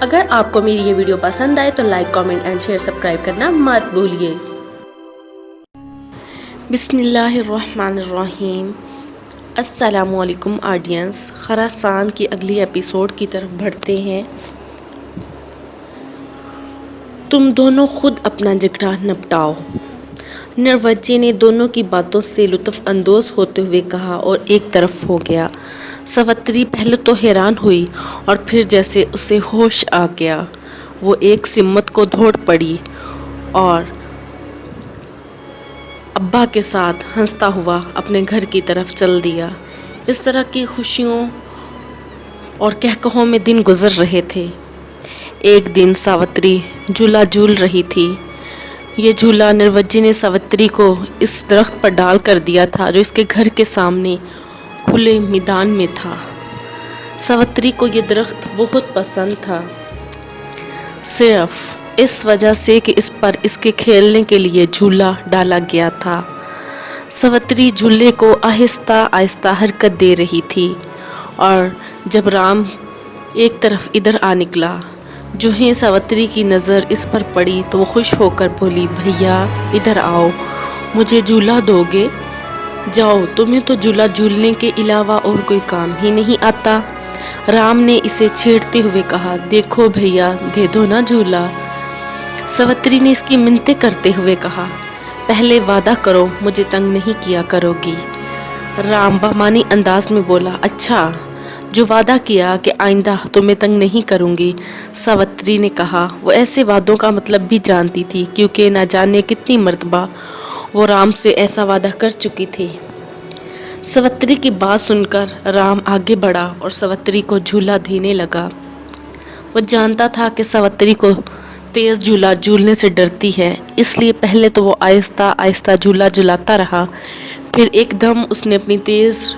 اگر آپ کو میری یہ ویڈیو پسند آئے تو like, comment and share, subscribe کرنا مت بھولیے۔ بسم اللہ الرحمن الرحیم۔ السلام علیکم آڈینس، خراسان کی اگلی ایپیسوڈ کی طرف بڑھتے ہیں۔ تم دونوں خود اپنا جھگڑا نپٹاؤ، نروجی نے دونوں کی باتوں سے لطف اندوز ہوتے ہوئے کہا اور ایک طرف ہو گیا۔ ساوتری پہلے تو حیران ہوئی اور پھر جیسے اسے ہوش آ گیا، وہ ایک سمت کو دوڑ پڑی اور ابا کے ساتھ ہنستا ہوا اپنے گھر کی طرف چل دیا۔ اس طرح کی خوشیوں اور کہکہوں میں دن گزر رہے تھے۔ ایک دن ساوتری جھولا جھول رہی تھی۔ یہ جھولا نروجی نے ساوتری کو اس درخت پر ڈال کر دیا تھا جو اس کے گھر کے سامنے کھلے میدان میں تھا۔ ساوتری کو یہ درخت بہت پسند تھا، صرف اس وجہ سے کہ اس پر اس کے کھیلنے کے لیے جھولا ڈالا گیا تھا۔ ساوتری جھولے کو آہستہ آہستہ حرکت دے رہی تھی اور جب رام ایک طرف ادھر آ نکلا، جو ہی ساوتری کی نظر اس پر پڑی تو وہ خوش ہو کر بولی، بھیا ادھر آؤ، مجھے جھولا دو گے؟ جاؤ، تمہیں تو جھولا جھولنے کے علاوہ اور کوئی کام ہی نہیں آتا۔ رام نے اسے چھیڑتے ہوئے کہا، دیکھو بھیا، دے دو نا جھولا۔ ساوتری نے اس کی منتیں کرتے ہوئے کہا، پہلے وعدہ کرو مجھے تنگ نہیں کیا کرو گی۔ رام بہمانی انداز میں بولا، اچھا، جو وعدہ کیا کہ آئندہ تمہیں تنگ نہیں کروں گی۔ ساوتری نے کہا، وہ ایسے وعدوں کا مطلب بھی جانتی تھی کیونکہ نہ جانے کتنی مرتبہ وہ رام سے ایسا وعدہ کر چکی تھی۔ ساوتری کی بات سن کر رام آگے بڑھا اور ساوتری کو جھولا دینے لگا۔ وہ جانتا تھا کہ ساوتری کو تیز جھولا جھولنے سے ڈرتی ہے، اس لیے پہلے تو وہ آہستہ آہستہ جھولا جھلاتا رہا، پھر ایک دم اس نے اپنی تیز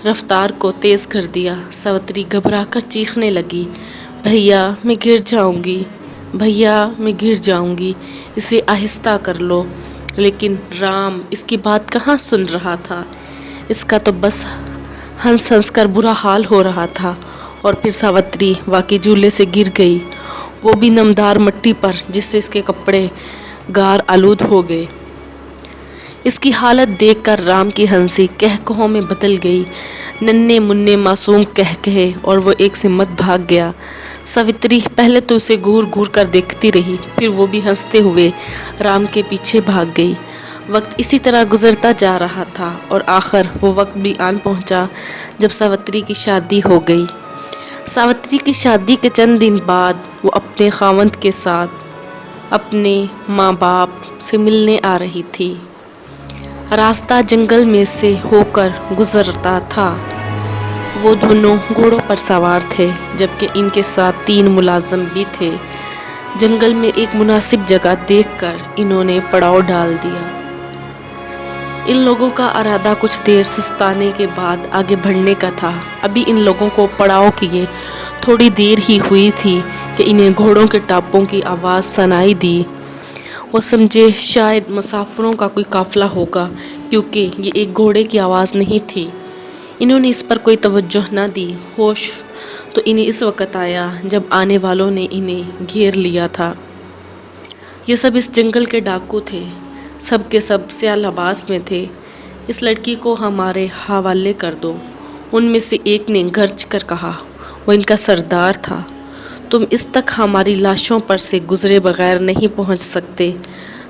رفتار کو تیز کر دیا۔ ساوتری گھبرا کر چیخنے لگی، بھیا میں گر جاؤں گی، بھیا میں گر جاؤں گی، اسے آہستہ کر لو۔ لیکن رام اس کی بات کہاں سن رہا تھا، اس کا تو بس ہنس ہنس کر برا حال ہو رہا تھا۔ اور پھر ساوتری واقعی جھولے سے گر گئی، وہ بھی نمدار مٹی پر، جس سے اس کے کپڑے غار آلود ہو گئے۔ اس کی حالت دیکھ کر رام کی ہنسی کہکہوں میں بدل گئی، ننھے منھے معصوم کہکہے، اور وہ ایک سمت بھاگ گیا۔ ساوتری پہلے تو اسے گھور گھور کر دیکھتی رہی، پھر وہ بھی ہنستے ہوئے رام کے پیچھے بھاگ گئی۔ وقت اسی طرح گزرتا جا رہا تھا اور آخر وہ وقت بھی آن پہنچا جب ساوتری کی شادی ہو گئی۔ ساوتری کی شادی کے چند دن بعد وہ اپنے خاوند کے ساتھ اپنے ماں باپ سے ملنے آ رہی تھی۔ راستہ جنگل میں سے ہو کر گزرتا تھا۔ وہ دونوں گھوڑوں پر سوار تھے، جبکہ ان کے ساتھ 3 ملازم بھی تھے۔ جنگل میں ایک مناسب جگہ دیکھ کر انہوں نے پڑاؤ ڈال دیا۔ ان لوگوں کا ارادہ کچھ دیر سستانے کے بعد آگے بڑھنے کا تھا۔ ابھی ان لوگوں کو پڑاؤ کیے تھوڑی دیر ہی ہوئی تھی کہ انہیں گھوڑوں کے ٹاپوں کی آواز سنائی دی۔ وہ سمجھے شاید مسافروں کا کوئی قافلہ ہوگا، کیونکہ یہ ایک گھوڑے کی آواز نہیں تھی۔ انہوں نے اس پر کوئی توجہ نہ دی۔ ہوش تو انہیں اس وقت آیا جب آنے والوں نے انہیں گھیر لیا تھا۔ یہ سب اس جنگل کے ڈاکو تھے، سب کے سب سیاہ لباس میں تھے۔ اس لڑکی کو ہمارے حوالے کر دو، ان میں سے ایک نے گرج کر کہا، وہ ان کا سردار تھا۔ تم اس تک ہماری لاشوں پر سے گزرے بغیر نہیں پہنچ سکتے،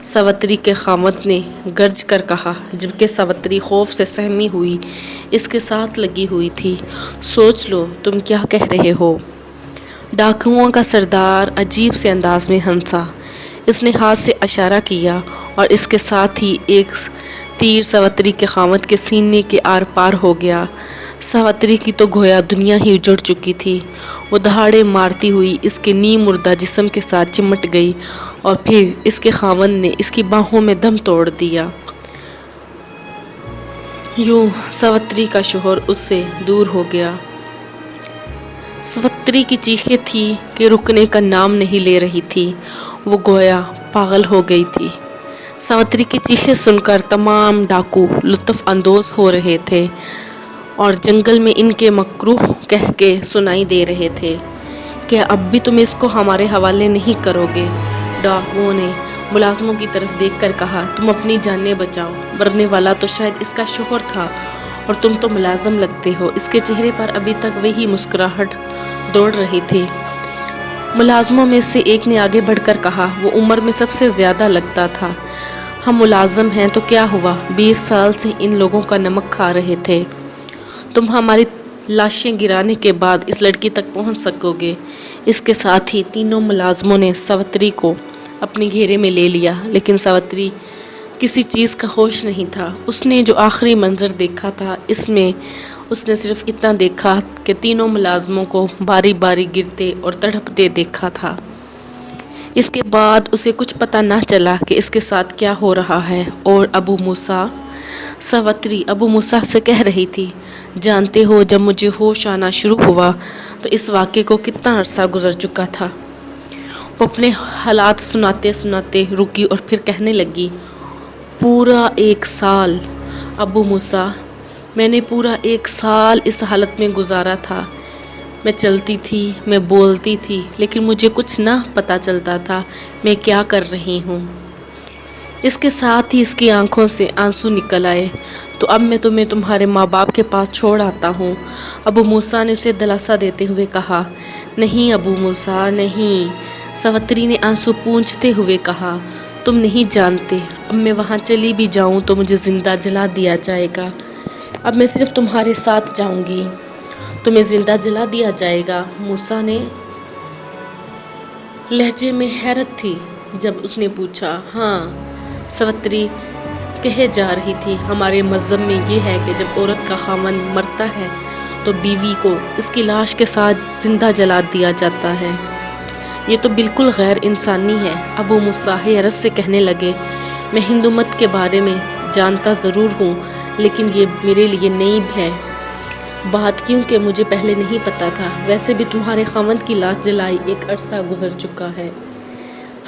ساوتری کے خاوند نے گرج کر کہا، جبکہ ساوتری خوف سے سہمی ہوئی اس کے ساتھ لگی ہوئی تھی۔ سوچ لو تم کیا کہہ رہے ہو۔ ڈاکوؤں کا سردار عجیب سے انداز میں ہنسا۔ اس نے ہاتھ سے اشارہ کیا اور اس کے ساتھ ہی ایک تیر ساوتری کے خاوند کے سینے کے آر پار ہو گیا۔ ساوتری کی تو گویا دنیا ہی اجڑ چکی تھی۔ وہ دہاڑے مارتی ہوئی اس کے نیم مردہ جسم کے ساتھ چمٹ گئی اور پھر اس کے خاوند نے اس کی باہوں میں دم توڑ دیا۔ یوں ساوتری کا شوہر اس سے دور ہو گیا۔ ساوتری کی چیخیں تھی کہ رکنے کا نام نہیں لے رہی تھی، وہ گویا پاگل ہو گئی تھی۔ ساوتری کی چیخیں سن کر تمام ڈاکو لطف اندوز ہو رہے تھے اور جنگل میں ان کے مکروہ کہکے سنائی دے رہے تھے کیا اب بھی تم اس کو ہمارے حوالے نہیں کرو گے؟ ڈاکوؤں نے ملازموں کی طرف دیکھ کر کہا، تم اپنی جانیں بچاؤ، مرنے والا تو شاید اس کا شوہر تھا اور تم تو ملازم لگتے ہو۔ اس کے چہرے پر ابھی تک وہی مسکراہٹ دوڑ رہی تھی۔ ملازموں میں سے ایک نے آگے بڑھ کر کہا، وہ عمر میں سب سے زیادہ لگتا تھا۔ ہم ملازم ہیں تو کیا ہوا، 20 سال سے ان لوگوں کا نمک کھا رہے تھے۔ تم ہماری لاشیں گرانے کے بعد اس لڑکی تک پہنچ سکو گے۔ اس کے ساتھ ہی تینوں ملازموں نے ساوتری کو اپنے گھیرے میں لے لیا، لیکن ساوتری کسی چیز کا ہوش نہیں تھا۔ اس نے جو آخری منظر دیکھا تھا، اس میں اس نے صرف اتنا دیکھا کہ تینوں ملازموں کو باری باری گرتے اور تڑپتے دیکھا تھا۔ اس کے بعد اسے کچھ پتہ نہ چلا کہ اس کے ساتھ کیا ہو رہا ہے۔ اور ابو موسیٰ، ساوتری ابو موسیٰ سے کہہ رہی تھی، جانتے ہو جب مجھے ہوش آنا شروع ہوا تو اس واقعے کو کتنا عرصہ گزر چکا تھا۔ وہ اپنے حالات سناتے سناتے رکی اور پھر کہنے لگی، پورا 1 سال ابو موسیٰ، میں نے پورا 1 سال اس حالت میں گزارا تھا۔ میں چلتی تھی، میں بولتی تھی، لیکن مجھے کچھ نہ پتہ چلتا تھا میں کیا کر رہی ہوں۔ اس کے ساتھ ہی اس کی آنکھوں سے آنسو نکل آئے۔ تو اب میں تمہیں تمہارے ماں باپ کے پاس چھوڑ آتا ہوں، ابو موسیٰ نے اسے دلاسا دیتے ہوئے کہا۔ نہیں ابو موسیٰ نہیں، ساوتری نے آنسو پونچھتے ہوئے کہا، تم نہیں جانتے، اب میں وہاں چلی بھی جاؤں تو مجھے زندہ جلا دیا جائے گا۔ اب میں صرف تمہارے ساتھ جاؤں گی۔ تمہیں زندہ جلا دیا جائے گا؟ موسیٰ نے لہجے میں حیرت تھی جب اس نے پوچھا۔ ہاں، ساوتری کہے جا رہی تھی، ہمارے مذہب میں یہ ہے کہ جب عورت کا خاوند مرتا ہے تو بیوی کو اس کی لاش کے ساتھ زندہ جلا دیا جاتا ہے۔ یہ تو بالکل غیر انسانی ہے۔ ابو موسیٰ حیرت سے کہنے لگے، میں ہندو مت کے بارے میں جانتا ضرور ہوں، لیکن یہ میرے لیے نئی ہے بات کیونکہ مجھے پہلے نہیں پتا تھا۔ ویسے بھی تمہارے خاوند کی لاش جلائی 1 عرصہ گزر چکا ہے۔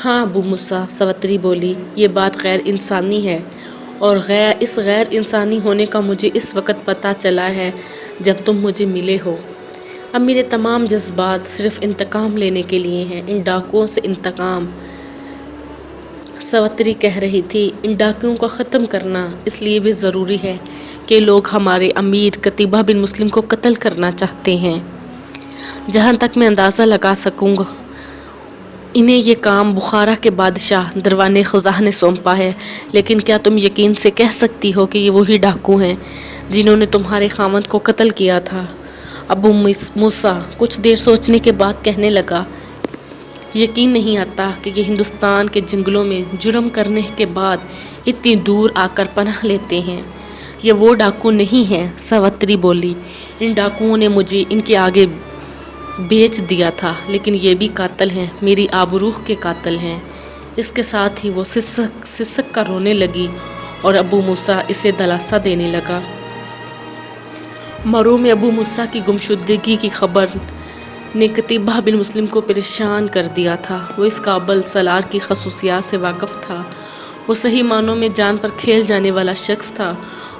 ہاں ابو موسیٰ، ساوتری بولی، یہ بات غیر انسانی ہے، اور اس غیر انسانی ہونے کا مجھے اس وقت پتہ چلا ہے جب تم مجھے ملے ہو۔ اب میرے تمام جذبات صرف انتقام لینے کے لیے ہیں، ان ڈاکوؤں سے انتقام۔ ساوتری کہہ رہی تھی، ان ڈاکوؤں کو ختم کرنا اس لیے بھی ضروری ہے کہ لوگ ہمارے امیر قتیبہ بن مسلم کو قتل کرنا چاہتے ہیں۔ جہاں تک میں اندازہ لگا سکوں گا، انہیں یہ کام بخارا کے بادشاہ دروان خزاں نے سونپا ہے۔ لیکن کیا تم یقین سے کہہ سکتی ہو کہ یہ وہی ڈاکو ہیں جنہوں نے تمہارے خاوند کو قتل کیا تھا؟ ابو موسیٰ کچھ دیر سوچنے کے بعد کہنے لگا، یقین نہیں آتا کہ یہ ہندوستان کے جنگلوں میں جرم کرنے کے بعد اتنی دور آ کر پناہ لیتے ہیں۔ یہ وہ ڈاکو نہیں ہیں، ساوتری بولی، ان ڈاکوؤں نے مجھے ان کے آگے بیچ دیا تھا، لیکن یہ بھی قاتل ہیں، میری آبروح کے قاتل ہیں۔ اس کے ساتھ ہی وہ سسک کر رونے لگی اور ابو موسیٰ اسے دلاسا دینے لگا۔ مرو میں ابو موسیٰ کی گمشدگی کی خبر نے قتیبہ بن مسلم کو پریشان کر دیا تھا۔ وہ اس قابل سالار کی خصوصیات سے واقف تھا۔ وہ صحیح معنوں میں جان پر کھیل جانے والا شخص تھا،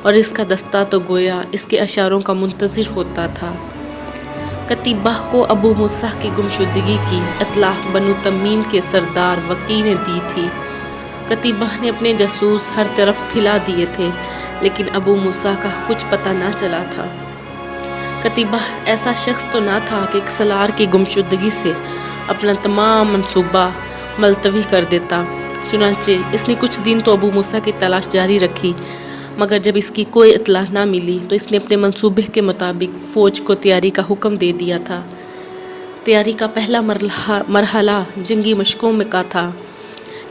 اور اس کا دستہ تو گویا اس کے اشاروں کا منتظر ہوتا تھا۔ قتیبہ کو ابو موسیٰ کی گمشدگی کی اطلاع بنو تمیم کے سردار وقی نے دی تھی۔ قتیبہ نے اپنے جاسوس ہر طرف پھیلا دیے تھے، لیکن ابو موسیٰ کا کچھ پتہ نہ چلا تھا۔ قتیبہ ایسا شخص تو نہ تھا کہ ایک سالار کی گمشدگی سے اپنا تمام منصوبہ ملتوی کر دیتا۔ چنانچہ اس نے کچھ دن تو ابو موسیٰ کی تلاش جاری رکھی، مگر جب اس کی کوئی اطلاع نہ ملی تو اس نے اپنے منصوبے کے مطابق فوج کو تیاری کا حکم دے دیا تھا۔ تیاری کا پہلا مرحلہ جنگی مشقوں میں کا تھا۔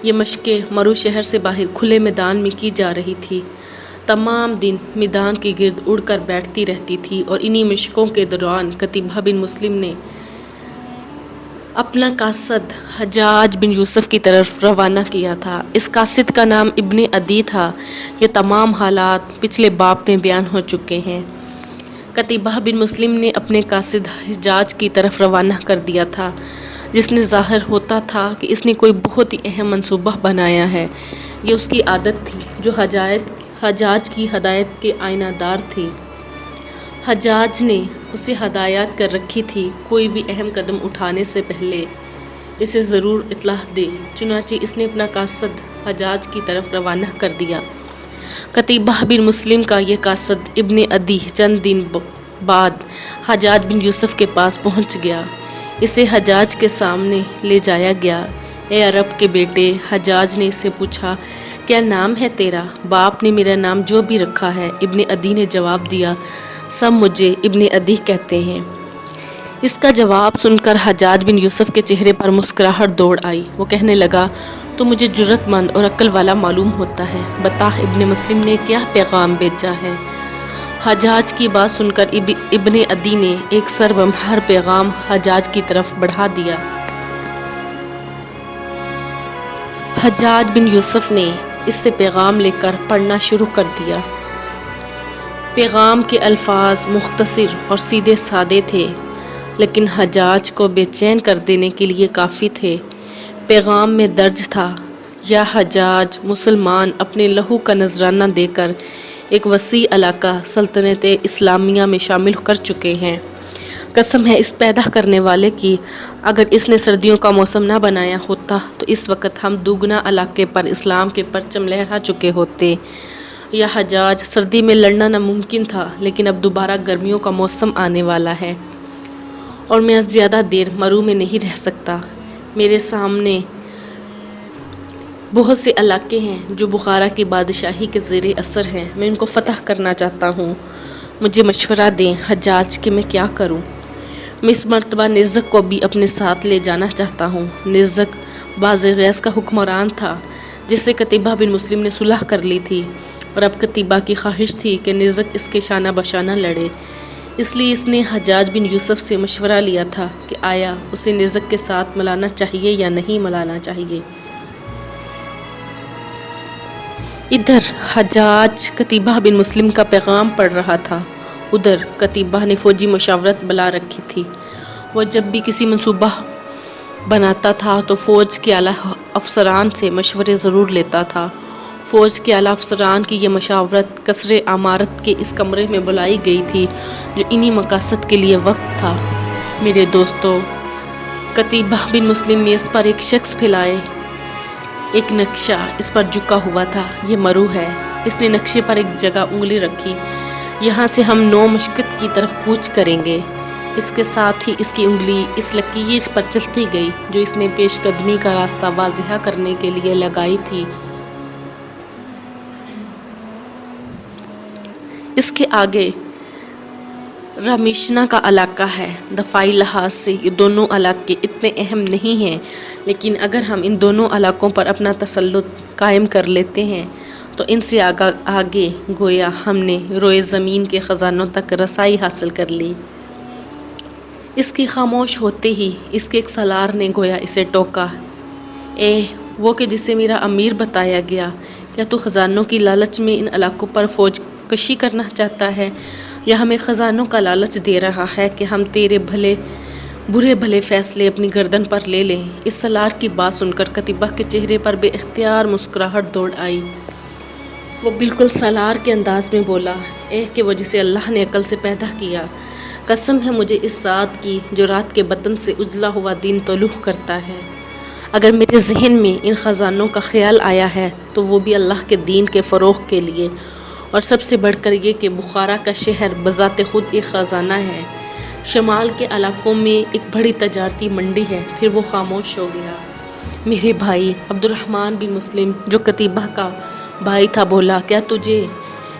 یہ مشقیں مرو شہر سے باہر کھلے میدان میں کی جا رہی تھی۔ تمام دن میدان کے گرد اڑ کر بیٹھتی رہتی تھی، اور انہی مشقوں کے دوران قتیبہ بن مسلم نے اپنا قاصد حجاج بن یوسف کی طرف روانہ کیا تھا۔ اس قاصد کا نام ابن عدی تھا۔ یہ تمام حالات پچھلے باب میں بیان ہو چکے ہیں۔ قتیبہ بن مسلم نے اپنے قاصد حجاج کی طرف روانہ کر دیا تھا، جس نے ظاہر ہوتا تھا کہ اس نے کوئی بہت ہی اہم منصوبہ بنایا ہے۔ یہ اس کی عادت تھی جو حجاج کی ہدایت کے آئینہ دار تھی۔ حجاج نے اسے ہدایات کر رکھی تھی کوئی بھی اہم قدم اٹھانے سے پہلے اسے ضرور اطلاع دے۔ چنانچہ اس نے اپنا قاصد حجاج کی طرف روانہ کر دیا۔ قتیبہ بن مسلم کا یہ قاصد ابن عدی چند دن بعد حجاج بن یوسف کے پاس پہنچ گیا۔ اسے حجاج کے سامنے لے جایا گیا۔ اے عرب کے بیٹے، حجاج نے اسے پوچھا، کیا نام ہے تیرا؟ باپ نے میرا نام جو بھی رکھا ہے، ابن عدی نے جواب دیا، سب مجھے ابن عدی کہتے ہیں۔ اس کا جواب سن کر حجاج بن یوسف کے چہرے پر مسکراہٹ دوڑ آئی۔ وہ کہنے لگا، تو مجھے جرأت مند اور عقل والا معلوم ہوتا ہے، بتا ابن مسلم نے کیا پیغام بھیجا ہے؟ حجاج کی بات سن کر ابن عدی نے ایک سربمہار پیغام حجاج کی طرف بڑھا دیا۔ حجاج بن یوسف نے اس سے پیغام لے کر پڑھنا شروع کر دیا۔ پیغام کے الفاظ مختصر اور سیدھے سادے تھے، لیکن حجاج کو بے چین کر دینے کے لیے کافی تھے۔ پیغام میں درج تھا، یا حجاج، مسلمان اپنے لہو کا نذرانہ دے کر ایک وسیع علاقہ سلطنت اسلامیہ میں شامل کر چکے ہیں۔ قسم ہے اس پیدا کرنے والے کی، اگر اس نے سردیوں کا موسم نہ بنایا ہوتا تو اس وقت ہم دوگنا علاقے پر اسلام کے پرچم لہرا چکے ہوتے۔ یا حجاج، سردی میں لڑنا ناممکن تھا، لیکن اب دوبارہ گرمیوں کا موسم آنے والا ہے اور میں زیادہ دیر مرو میں نہیں رہ سکتا۔ میرے سامنے بہت سے علاقے ہیں جو بخارا کی بادشاہی کے زیر اثر ہیں، میں ان کو فتح کرنا چاہتا ہوں۔ مجھے مشورہ دیں حجاج کہ میں کیا کروں۔ میں اس مرتبہ نزک کو بھی اپنے ساتھ لے جانا چاہتا ہوں۔ نزک باز غیث کا حکمران تھا جس سے قتیبہ بن مسلم نے صلح کر لی تھی، اور اب قتیبہ کی خواہش تھی کہ نزک اس کے شانہ بشانہ لڑے، اس لیے اس نے حجاج بن یوسف سے مشورہ لیا تھا کہ آیا اسے نزک کے ساتھ ملانا چاہیے یا نہیں ملانا چاہیے۔ ادھر حجاج قتیبہ بن مسلم کا پیغام پڑھ رہا تھا، ادھر قتیبہ نے فوجی مشاورت بلا رکھی تھی۔ وہ جب بھی کسی منصوبہ بناتا تھا تو فوج کے اعلیٰ افسران سے مشورے ضرور لیتا تھا۔ فوج کے اعلیٰ افسران کی یہ مشاورت قصر عمارت کے اس کمرے میں بلائی گئی تھی جو انہی مقاصد کے لیے وقف تھا۔ میرے دوستو، قتیبہ بن مسلم میز پر ایک شخص پھیلائے ایک نقشہ اس پر جھکا ہوا تھا۔ یہ مرو ہے۔ اس نے نقشے پر ایک جگہ انگلی رکھی، یہاں سے ہم 9 مشقت کی طرف کوچ کریں گے۔ اس کے ساتھ ہی اس کی انگلی اس لکیر پر چلتی گئی جو اس نے پیش قدمی کا راستہ واضح کرنے کے لیے لگائی تھی۔ اس کے آگے رامیشنا کا علاقہ ہے۔ دفاعی لحاظ سے یہ دونوں علاقے اتنے اہم نہیں ہیں، لیکن اگر ہم ان دونوں علاقوں پر اپنا تسلط قائم کر لیتے ہیں تو ان سے آگے گویا ہم نے روئے زمین کے خزانوں تک رسائی حاصل کر لی۔ اس کی خاموش ہوتے ہی اس کے ایک سالار نے گویا اسے ٹوکا، اے وہ کہ جسے میرا امیر بتایا گیا، کیا تو خزانوں کی لالچ میں ان علاقوں پر فوج کشی کرنا چاہتا ہے، یا ہمیں خزانوں کا لالچ دے رہا ہے کہ ہم تیرے برے بھلے فیصلے اپنی گردن پر لے لیں؟ اس سالار کی بات سن کر قتیبہ کے چہرے پر بے اختیار مسکراہٹ دوڑ آئی۔ وہ بالکل سالار کے انداز میں بولا، اے کہ وہ جسے اللہ نے عقل سے پیدا کیا، قسم ہے مجھے اس ذات کی جو رات کے بطن سے اجلا ہوا دین طلوع کرتا ہے، اگر میرے ذہن میں ان خزانوں کا خیال آیا ہے تو وہ بھی اللہ کے دین کے فروغ کے لیے، اور سب سے بڑھ کر یہ کہ بخارا کا شہر بذات خود ایک خزانہ ہے، شمال کے علاقوں میں ایک بڑی تجارتی منڈی ہے۔ پھر وہ خاموش ہو گیا۔ میرے بھائی عبد الرحمن بن مسلم جو قتیبہ کا بھائی تھا بولا، کیا تجھے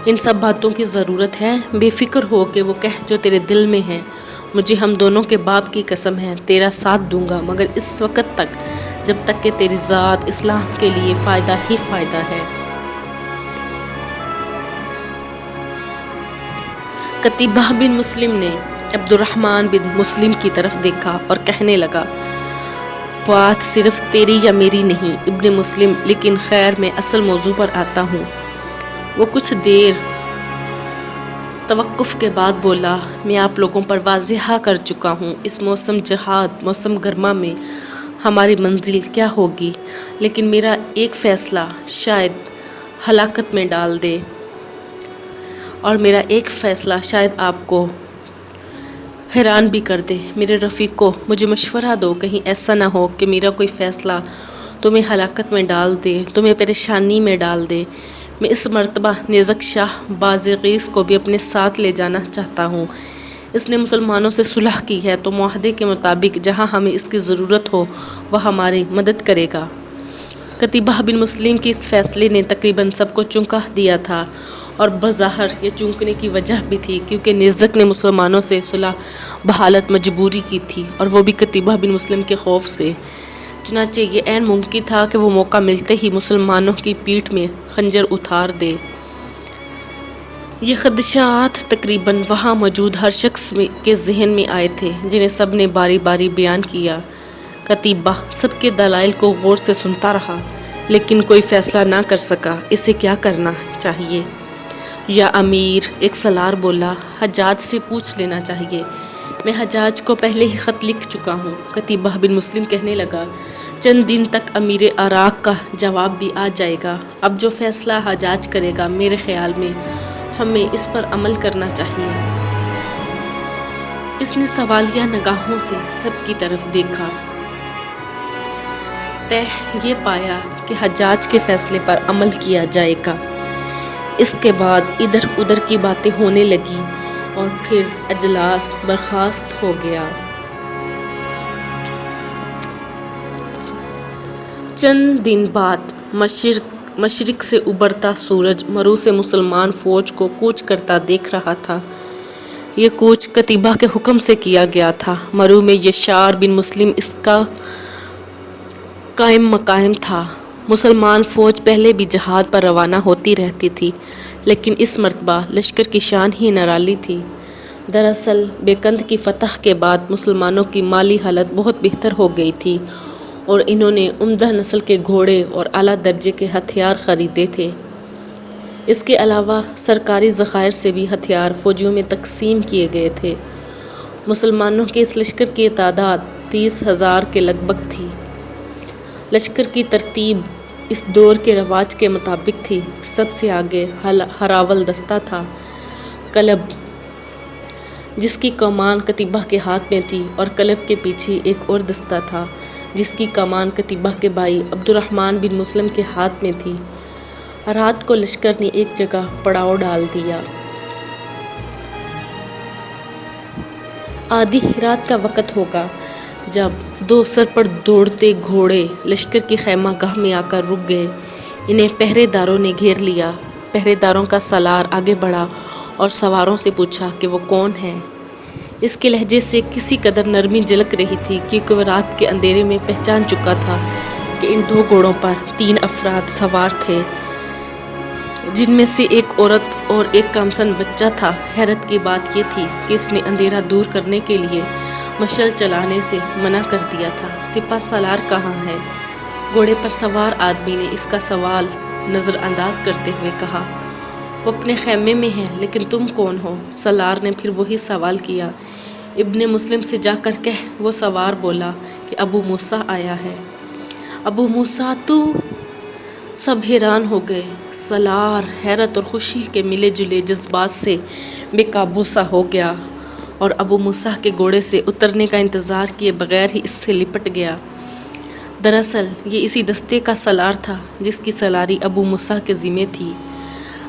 ان سب باتوں کی ضرورت ہے؟ بے فکر ہو کہ وہ کہہ جو تیرے دل میں ہے۔ مجھے ہم دونوں کے باپ کی قسم ہے تیرا ساتھ دوں گا، مگر اس وقت تک جب تک کہ تیری ذات اسلام کے لیے فائدہ ہی فائدہ ہے۔ قتیبہ بن مسلم نے عبد الرحمن بن مسلم کی طرف دیکھا اور کہنے لگا، بات صرف تیری یا میری نہیں ابن مسلم، لیکن خیر میں اصل موضوع پر آتا ہوں۔ وہ کچھ دیر توقف کے بعد بولا، میں آپ لوگوں پر واضح کر چکا ہوں اس موسم جہاد، موسم گرما میں ہماری منزل کیا ہوگی، لیکن میرا ایک فیصلہ شاید ہلاکت میں ڈال دے، اور میرا ایک فیصلہ شاید آپ کو حیران بھی کر دے۔ میرے رفیق کو مجھے مشورہ دو، کہیں ایسا نہ ہو کہ میرا کوئی فیصلہ تمہیں ہلاکت میں ڈال دے، تمہیں پریشانی میں ڈال دے۔ میں اس مرتبہ نیزک شاہ بازغیس کو بھی اپنے ساتھ لے جانا چاہتا ہوں۔ اس نے مسلمانوں سے صلح کی ہے تو معاہدے کے مطابق جہاں ہمیں اس کی ضرورت ہو وہ ہماری مدد کرے گا۔ قتیبہ بن مسلم کے اس فیصلے نے تقریباً سب کو چونکا دیا تھا، اور بظاہر یہ چونکنے کی وجہ بھی تھی کیونکہ نیزک نے مسلمانوں سے صلح بحالت مجبوری کی تھی، اور وہ بھی قتیبہ بن مسلم کے خوف سے۔ چنانچہ یہ عین ممکن تھا کہ وہ موقع ملتے ہی مسلمانوں کی پیٹھ میں خنجر اتار دے۔ یہ خدشات تقریباً وہاں موجود ہر شخص کے ذہن میں آئے تھے، جنہیں سب نے باری باری بیان کیا۔ قتیبہ سب کے دلائل کو غور سے سنتا رہا، لیکن کوئی فیصلہ نہ کر سکا۔ اسے کیا کرنا چاہیے؟ یا امیر، ایک سالار بولا، حجاج سے پوچھ لینا چاہیے۔ میں حجاج کو پہلے ہی خط لکھ چکا ہوں۔ قتیبہ بن مسلم کہنے لگا، چند دن تک امیر عراق کا جواب بھی آ جائے گا۔ اب جو فیصلہ حجاج کرے گا، میرے خیال میں ہمیں اس پر عمل کرنا چاہیے۔ اس نے سوالیہ نگاہوں سے سب کی طرف دیکھا۔ طے یہ پایا کہ حجاج کے فیصلے پر عمل کیا جائے گا۔ اس کے بعد ادھر ادھر کی باتیں ہونے لگیں اور پھر اجلاس برخاست ہو گیا۔ چند دن بعد مشرق سے ابھرتا سورج مرو سے مسلمان فوج کو کوچ کرتا دیکھ رہا تھا۔ یہ کوچ قتیبہ کے حکم سے کیا گیا تھا۔ مرو میں یشار بن مسلم اس کا قائم مقام تھا۔ مسلمان فوج پہلے بھی جہاد پر روانہ ہوتی رہتی تھی، لیکن اس مرتبہ لشکر کی شان ہی نرالی تھی۔ دراصل بیکند کی فتح کے بعد مسلمانوں کی مالی حالت بہت بہتر ہو گئی تھی، اور انہوں نے عمدہ نسل کے گھوڑے اور اعلیٰ درجے کے ہتھیار خریدے تھے۔ اس کے علاوہ سرکاری ذخائر سے بھی ہتھیار فوجیوں میں تقسیم کیے گئے تھے۔ مسلمانوں کے اس لشکر کی تعداد 30,000 کے لگ بھگ تھی۔ لشکر کی ترتیب اس دور کے رواج کے مطابق تھی۔ سب سے آگے ہراول دستہ تھا، کلب، جس کی کمان قتیبہ کے ہاتھ میں تھی، اور کلب کے پیچھے ایک اور دستہ تھا جس کی کمان قتیبہ کے بھائی عبد الرحمن بن مسلم کے ہاتھ میں تھی۔ رات کو لشکر نے ایک جگہ پڑاؤ ڈال دیا۔ آدھی رات کا وقت ہوگا جب دو سر پر دوڑتے گھوڑے لشکر کی خیمہ گاہ میں آ کر رک گئے۔ انہیں پہرے داروں نے گھیر لیا۔ پہرے داروں کا سالار آگے بڑھا اور سواروں سے پوچھا کہ وہ کون ہے۔ اس کے لہجے سے کسی قدر نرمی جھلک رہی تھی کیونکہ وہ رات کے اندھیرے میں پہچان چکا تھا کہ ان 2 گھوڑوں پر 3 افراد سوار تھے، جن میں سے ایک عورت اور ایک کمسن بچہ تھا۔ حیرت کی بات یہ تھی کہ اس نے اندھیرا دور کرنے کے لیے مشعل چلانے سے منع کر دیا تھا۔ سپہ سالار کہاں ہے؟ گھوڑے پر سوار آدمی نے اس کا سوال نظر انداز کرتے ہوئے کہا، وہ اپنے خیمے میں ہے، لیکن تم کون ہو؟ سالار نے پھر وہی سوال کیا۔ ابن مسلم سے جا کر کہہ، وہ سوار بولا کہ ابو موسیٰ آیا ہے۔ ابو موسیٰ تو؟ سب حیران ہو گئے۔ سالار حیرت اور خوشی کے ملے جلے جذبات سے بے قابو سا ہو گیا، اور ابو موسیٰ کے گھوڑے سے اترنے کا انتظار کیے بغیر ہی اس سے لپٹ گیا۔ دراصل یہ اسی دستے کا سالار تھا جس کی سالاری ابو موسیٰ کے ذمے تھی۔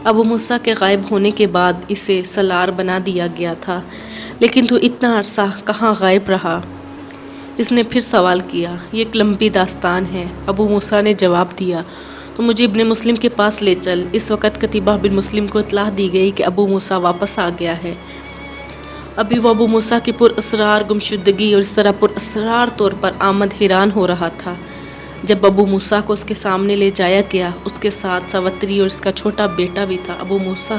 ابو موسیٰ کے غائب ہونے کے بعد اسے سالار بنا دیا گیا تھا، لیکن تو اتنا عرصہ کہاں غائب رہا؟ اس نے پھر سوال کیا۔ یہ ایک لمبی داستان ہے، ابو موسیٰ نے جواب دیا، تو مجھے ابن مسلم کے پاس لے چل۔ اس وقت قتیبہ بن مسلم کو اطلاع دی گئی کہ ابو موسیٰ واپس آ گیا ہے۔ ابھی وہ ابو موسیٰ کی پراسرار گمشدگی اور اس طرح پراسرار طور پر آمد حیران ہو رہا تھا۔ جب ابو موسیٰ کو اس کے سامنے لے جایا گیا، اس کے ساتھ ساوتری اور اس کا چھوٹا بیٹا بھی تھا۔ ابو موسیٰ،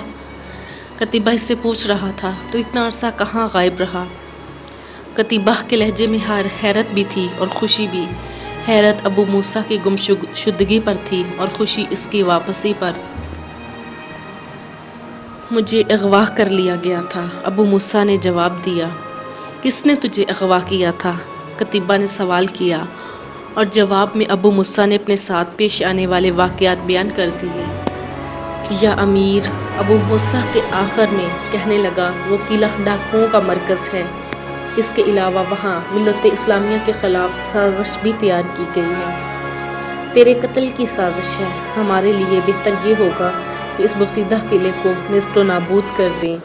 قتیبہ اس سے پوچھ رہا تھا، تو اتنا عرصہ کہاں غائب رہا؟ قتیبہ کے لہجے میں حیرت بھی تھی اور خوشی بھی۔ حیرت ابو موسیٰ کی گمشدگی پر تھی اور خوشی اس کی واپسی پر۔ مجھے اغوا کر لیا گیا تھا، ابو موسیٰ نے جواب دیا۔ کس نے تجھے اغوا کیا تھا؟ قتیبہ نے سوال کیا، اور جواب میں ابو موسیٰ نے اپنے ساتھ پیش آنے والے واقعات بیان کر دیے۔ یا امیر، ابو موسیٰ کے آخر میں کہنے لگا، وہ قلعہ ڈاکوؤں کا مرکز ہے۔ اس کے علاوہ وہاں ملت اسلامیہ کے خلاف سازش بھی تیار کی گئی ہے۔ تیرے قتل کی سازش ہے۔ ہمارے لیے بہتر یہ ہوگا کہ اس بوسیدہ قلعے کو نیست و نابود کر دیں۔